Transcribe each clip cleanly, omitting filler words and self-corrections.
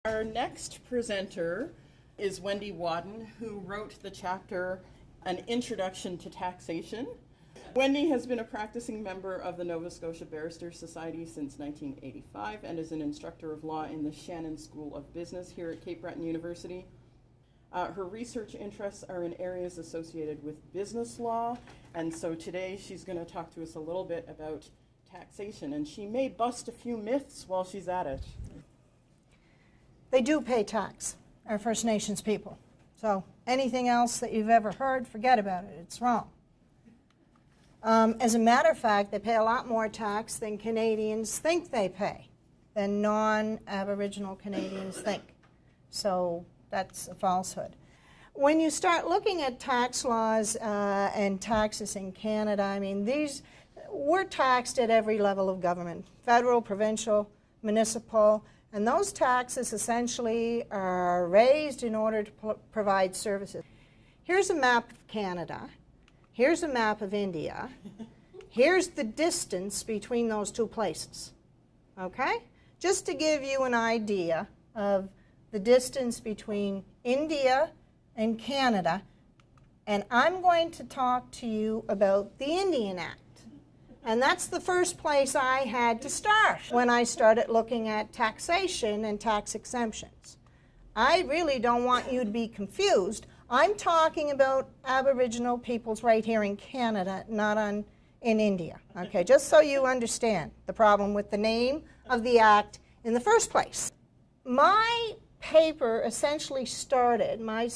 Our next presenter is Wendy Wadden, who wrote the chapter An Introduction to Taxation. Wendy has been a practicing member of the Nova Scotia Barristers Society since 1985 and is an instructor of law in the Shannon School of Business here at Cape Breton University. Her research interests are in areas associated with business law, and so today she's going to talk to us a little bit about taxation, and she may bust a few myths while she's at it. They do pay tax, our First Nations people. So anything else that you've ever heard, forget about it. It's wrong. As a matter of fact, they pay a lot more tax than Canadians think they pay, than non-Aboriginal Canadians think. So that's a falsehood. When you start looking at tax laws and taxes in Canada, I mean, we're taxed at every level of government, federal, provincial, municipal, and those taxes essentially are raised in order to provide services. Here's a map of Canada. Here's a map of India. Here's the distance between those two places. Okay? Just to give you an idea of the distance between India and Canada, and I'm going to talk to you about the Indian Act. And that's the first place I had to start when I started looking at taxation and tax exemptions. I really don't want you to be confused. I'm talking about Aboriginal peoples right here in Canada, not in India. Okay, just so you understand the problem with the name of the act in the first place. My paper essentially started, my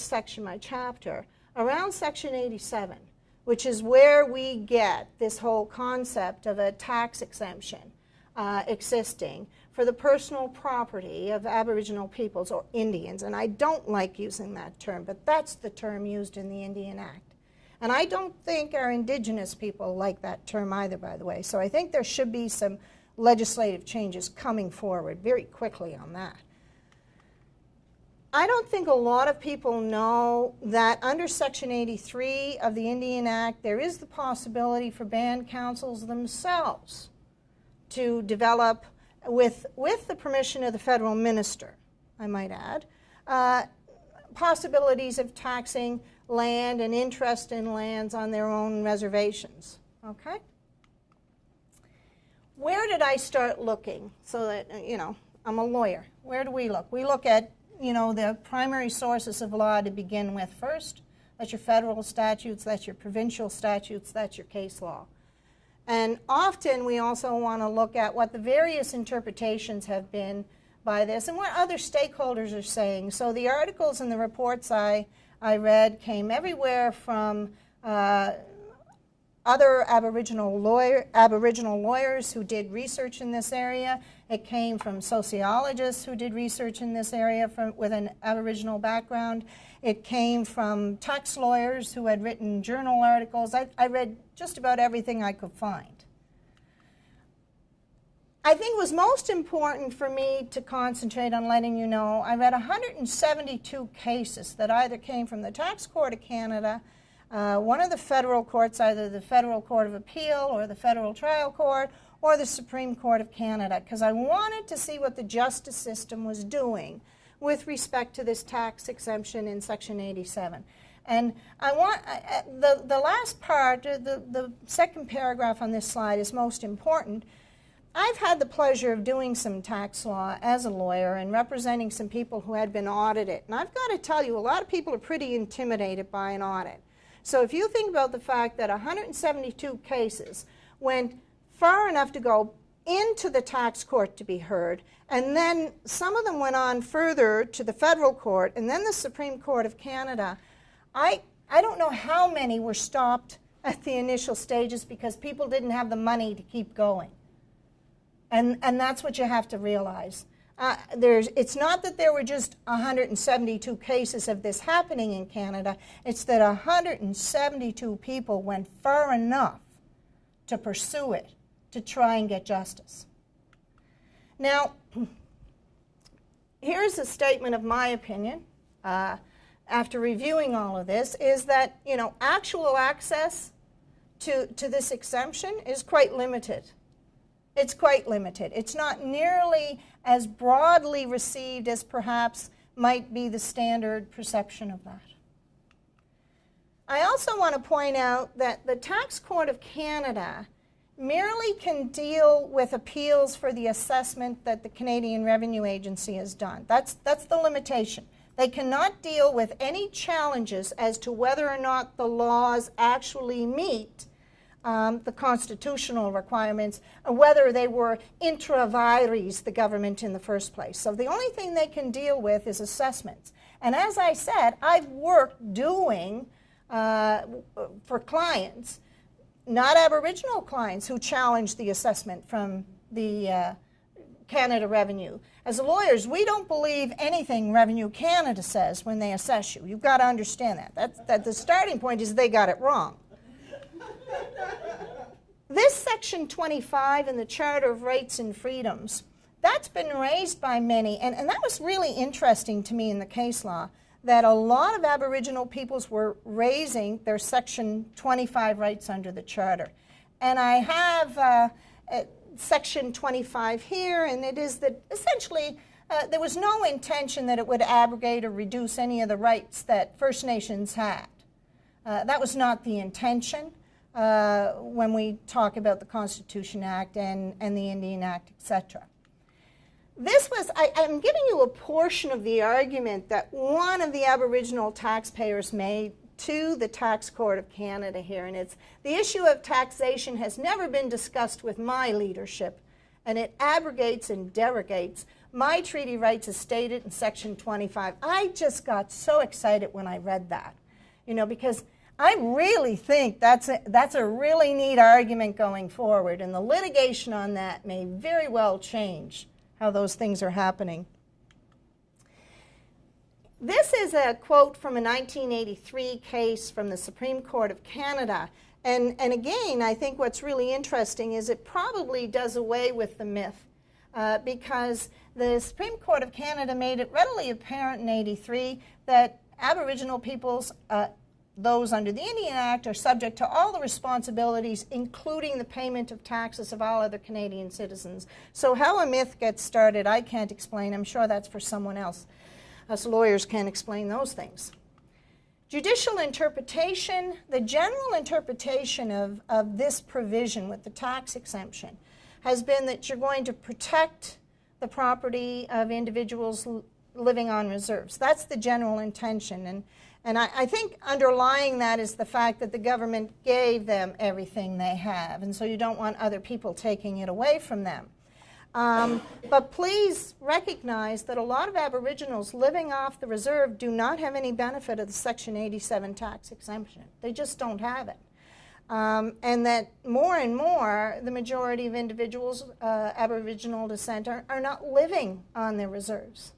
chapter, around Section 87. Which is where we get this whole concept of a tax exemption existing for the personal property of Aboriginal peoples or Indians. And I don't like using that term, but that's the term used in the Indian Act. And I don't think our Indigenous people like that term either, by the way. So I think there should be some legislative changes coming forward very quickly on that. I don't think a lot of people know that under Section 83 of the Indian Act, there is the possibility for band councils themselves to develop, with the permission of the federal minister, I might add, possibilities of taxing land and interest in lands on their own reservations. Okay? Where did I start looking? So that, I'm a lawyer. Where do we look? We look at the primary sources of law to begin with first. That's your federal statutes, that's your provincial statutes, that's your case law. And often we also want to look at what the various interpretations have been by this and what other stakeholders are saying. So the articles and the reports I read came everywhere from other Aboriginal lawyers who did research in this area. It came from sociologists who did research in this area with an Aboriginal background. It came from tax lawyers who had written journal articles. I read just about everything I could find. I think it was most important for me to concentrate on letting you know I read 172 cases that either came from the Tax Court of Canada, one of the federal courts, either the Federal Court of Appeal or the Federal Trial Court or the Supreme Court of Canada, because I wanted to see what the justice system was doing with respect to this tax exemption in Section 87. And I want the last part, the second paragraph on this slide is most important. I've had the pleasure of doing some tax law as a lawyer and representing some people who had been audited. And I've got to tell you, a lot of people are pretty intimidated by an audit. So if you think about the fact that 172 cases went far enough to go into the tax court to be heard, and then some of them went on further to the federal court, and then the Supreme Court of Canada, I don't know how many were stopped at the initial stages because people didn't have the money to keep going. And that's what you have to realize. It's not that there were just 172 cases of this happening in Canada. It's that 172 people went far enough to pursue it, to try and get justice. Now, here's a statement of my opinion, after reviewing all of this, is that actual access to this exemption is quite limited. It's quite limited. It's not nearly as broadly received as perhaps might be the standard perception of that. I also want to point out that the Tax Court of Canada merely can deal with appeals for the assessment that the Canadian Revenue Agency has done. That's the limitation. They cannot deal with any challenges as to whether or not the laws actually meet the constitutional requirements, or whether they were intra vires the government in the first place. So the only thing they can deal with is assessments. And as I said, I've worked doing for clients, not Aboriginal clients, who challenge the assessment from the Canada Revenue. As lawyers, we don't believe anything Revenue Canada says when they assess you. You've got to understand that. That's the starting point is they got it wrong. This Section 25 in the Charter of Rights and Freedoms, that's been raised by many, and that was really interesting to me in the case law, that a lot of Aboriginal peoples were raising their Section 25 rights under the Charter. And I have Section 25 here, and it is that essentially there was no intention that it would abrogate or reduce any of the rights that First Nations had. That was not the intention when we talk about the Constitution Act and the Indian Act, etc. This was, I'm giving you a portion of the argument that one of the Aboriginal taxpayers made to the Tax Court of Canada here, and it's the issue of taxation has never been discussed with my leadership, and it abrogates and derogates my treaty rights as stated in Section 25. I just got so excited when I read that, you know, because I really think that's a really neat argument going forward, and the litigation on that may very well change how those things are happening. This is a quote from a 1983 case from the Supreme Court of Canada. And again, I think what's really interesting is it probably does away with the myth because the Supreme Court of Canada made it readily apparent in 83 that Aboriginal peoples, those under the Indian Act, are subject to all the responsibilities, including the payment of taxes of all other Canadian citizens. So how a myth gets started, I can't explain. I'm sure that's for someone else. Us lawyers can't explain those things. Judicial interpretation, the general interpretation of this provision with the tax exemption has been that you're going to protect the property of individuals living on reserves. That's the general intention. And I think underlying that is the fact that the government gave them everything they have, and so you don't want other people taking it away from them. But please recognize that a lot of Aboriginals living off the reserve do not have any benefit of the Section 87 tax exemption. They just don't have it. And that more and more, the majority of individuals, Aboriginal descent, are not living on their reserves.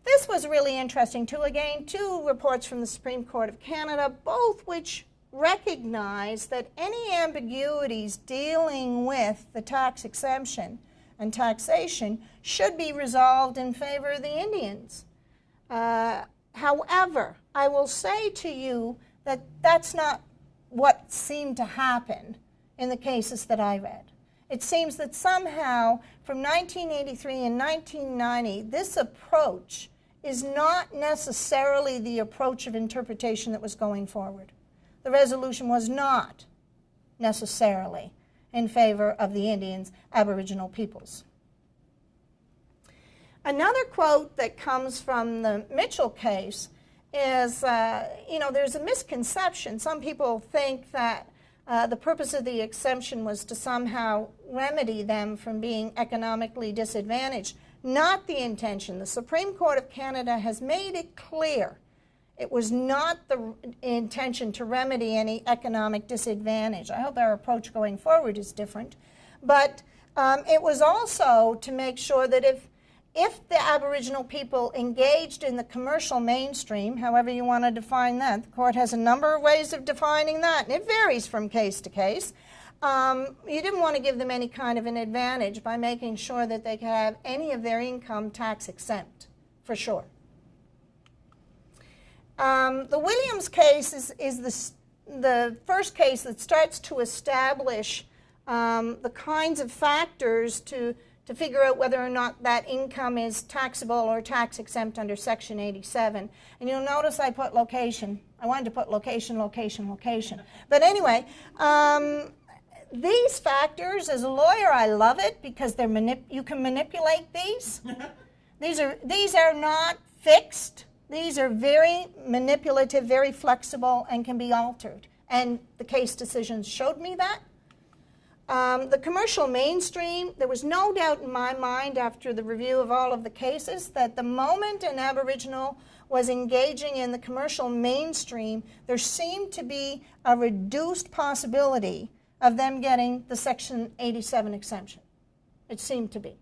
This was really interesting too. Again, two reports from the Supreme Court of Canada, both which recognize that any ambiguities dealing with the tax exemption and taxation should be resolved in favor of the Indians. However, I will say to you that that's not what seemed to happen in the cases that I read. It seems that somehow from 1983 and 1990, this approach is not necessarily the approach of interpretation that was going forward. The resolution was not necessarily in favor of the Indians, Aboriginal peoples. Another quote that comes from the Mitchell case is, there's a misconception. Some people think that the purpose of the exemption was to somehow remedy them from being economically disadvantaged. Not the intention. The Supreme Court of Canada has made it clear it was not the intention to remedy any economic disadvantage. I hope our approach going forward is different. But it was also to make sure that if the Aboriginal people engaged in the commercial mainstream, however you want to define that, the court has a number of ways of defining that, and it varies from case to case. You didn't want to give them any kind of an advantage by making sure that they could have any of their income tax exempt, for sure. The Williams case is the first case that starts to establish the kinds of factors to figure out whether or not that income is taxable or tax exempt under Section 87. And you'll notice I put location. I wanted to put location, location, location. But anyway, these factors, as a lawyer, I love it because you can manipulate these. These are not fixed. These are very manipulative, very flexible, and can be altered. And the case decisions showed me that. The commercial mainstream, there was no doubt in my mind after the review of all of the cases that the moment an Aboriginal was engaging in the commercial mainstream, there seemed to be a reduced possibility of them getting the Section 87 exemption. It seemed to be.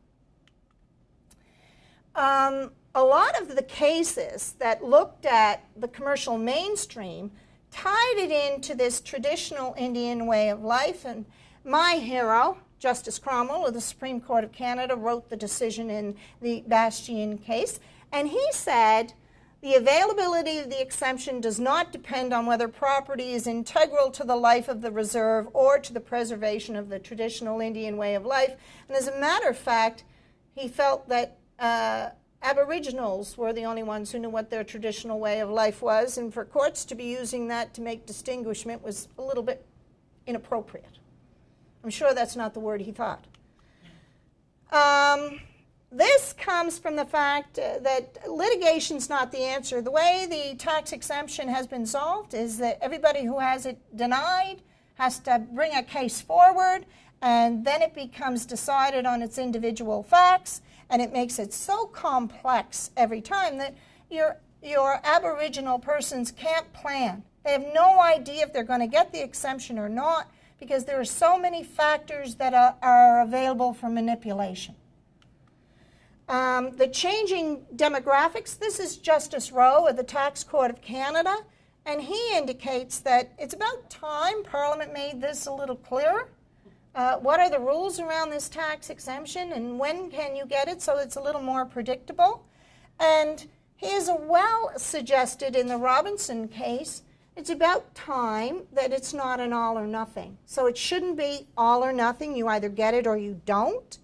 A lot of the cases that looked at the commercial mainstream tied it into this traditional Indian way of life, and my hero, Justice Cromwell of the Supreme Court of Canada, wrote the decision in the Bastian case, and he said the availability of the exemption does not depend on whether property is integral to the life of the reserve or to the preservation of the traditional Indian way of life. And as a matter of fact, he felt that Aboriginals were the only ones who knew what their traditional way of life was, and for courts to be using that to make distinguishment was a little bit inappropriate. I'm sure that's not the word he thought. This comes from the fact that litigation's not the answer. The way the tax exemption has been solved is that everybody who has it denied has to bring a case forward, and then it becomes decided on its individual facts, and it makes it so complex every time that your Aboriginal persons can't plan. They have no idea if they're going to get the exemption or not, because there are so many factors that are available for manipulation. The changing demographics, this is Justice Rowe of the Tax Court of Canada, and he indicates that it's about time Parliament made this a little clearer. What are the rules around this tax exemption, and when can you get it so it's a little more predictable? And he has well suggested in the Robinson case, it's about time that it's not an all or nothing. So it shouldn't be all or nothing. You either get it or you don't.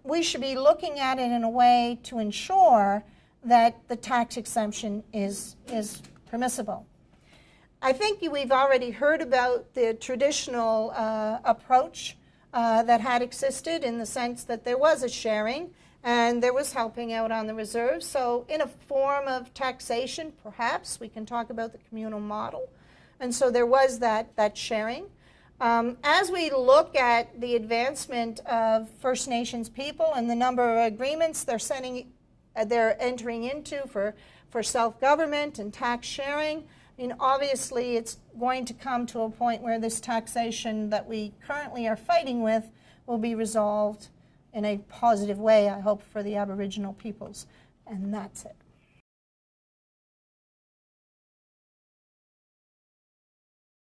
We should be looking at it in a way to ensure that the tax exemption is permissible. I think we've already heard about the traditional approach that had existed, in the sense that there was a sharing and there was helping out on the reserve. So in a form of taxation, perhaps, we can talk about the communal model. And so there was that sharing. As we look at the advancement of First Nations people and the number of agreements they're entering into for self-government and tax sharing, I mean, obviously it's going to come to a point where this taxation that we currently are fighting with will be resolved in a positive way, I hope, for the Aboriginal peoples. And that's it.